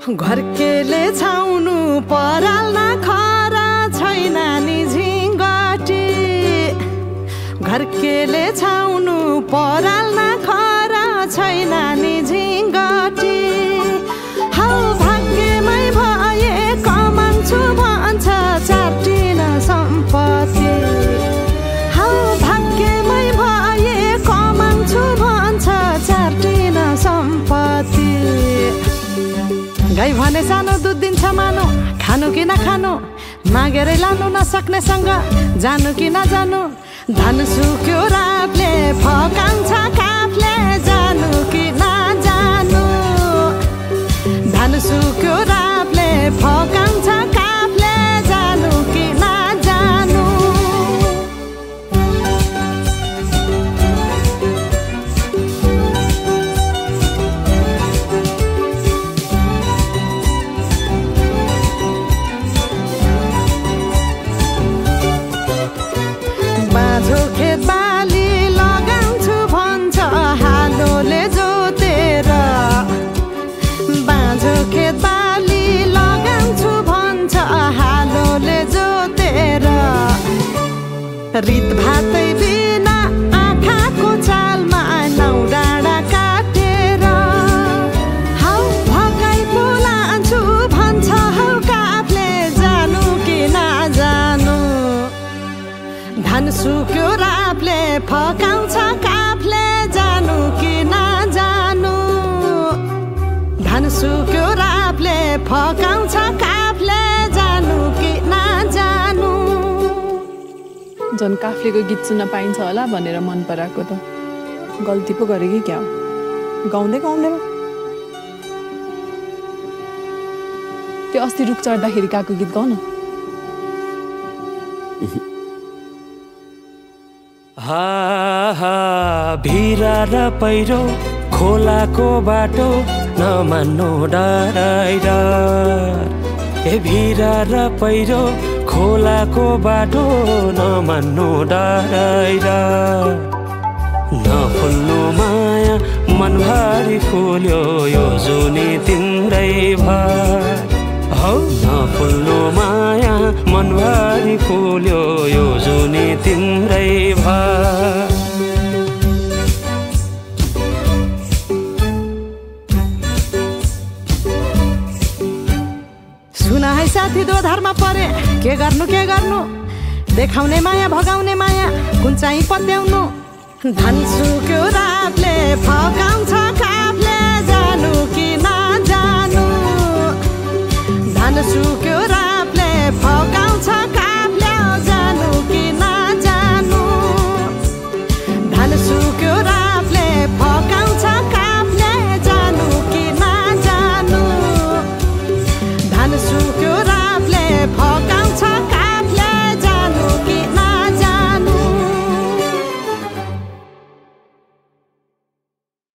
घरकेले छाउनु पराल्न खरा छैन नि झिङ्गटी घरकेले छाउनु पराल्न खरा छैन नि झिङ्गटी हौ भाग्यमै भए कमाउँछु भन्छ चाटिन सम्पत्ति हौ भाग्यमै भए कमाउँछु भन्छ चाटिन सम्पत्ति गाई भने सानो दुध दिन्छ मानो खानु कि नखानु मागेरै लानु नसक्नेसँग जानु कि नजानु धन सुक्यो रातले फकाउँछ काफले जानु कि नजानु धन सुक्यो रातले फकाउँछ काफले जानु कि नजानु बाँझो खेत बाली लगाउँछु भन्छ हालोले जोतेर बाँझो खेत बाली लगाउँछु भन्छ हालोले जोतेर रित भातै बिना आँखाको चालमा नौ डाँडा काटेर हौ भगाइ बोलान्छु भन्छ हौ काफले जानु कि नजानु धन सुक्यो राफले फकाउँछ काफले जानु कि नजानु धन सुक्यो राफले फकाउँछ काफले जानु कि नजानु झन् काफ्लेको गीत सुन्न पाइन्छ होला भनेर मन पराएको त गल्ती पो गरे कि क्या हो गाउँदै गाउँदै त्यो अस्ति रुख चढ्दाखेरि गएको गीत गाउन भिरा र पहिरो खोलाको बाटो नमान्नु डराइर ए भिरा र पहिरो खोलाको बाटो नमान्नु डराइर नफुल्नु माया मनभरि फुल्यो यो जुनी तिम्रै भर हौ नफुल्नु माया मनभरि फुल्यो यो जुनी तिम्रै भर सुना है साथी दोधारमा परे के गर्नु देखाउने माया भगाउने माया कुन चाहिँ पत्याउनु धन सुक्यो रातले फकाउँछ काफले जानु कि नजानु धन सुक्यो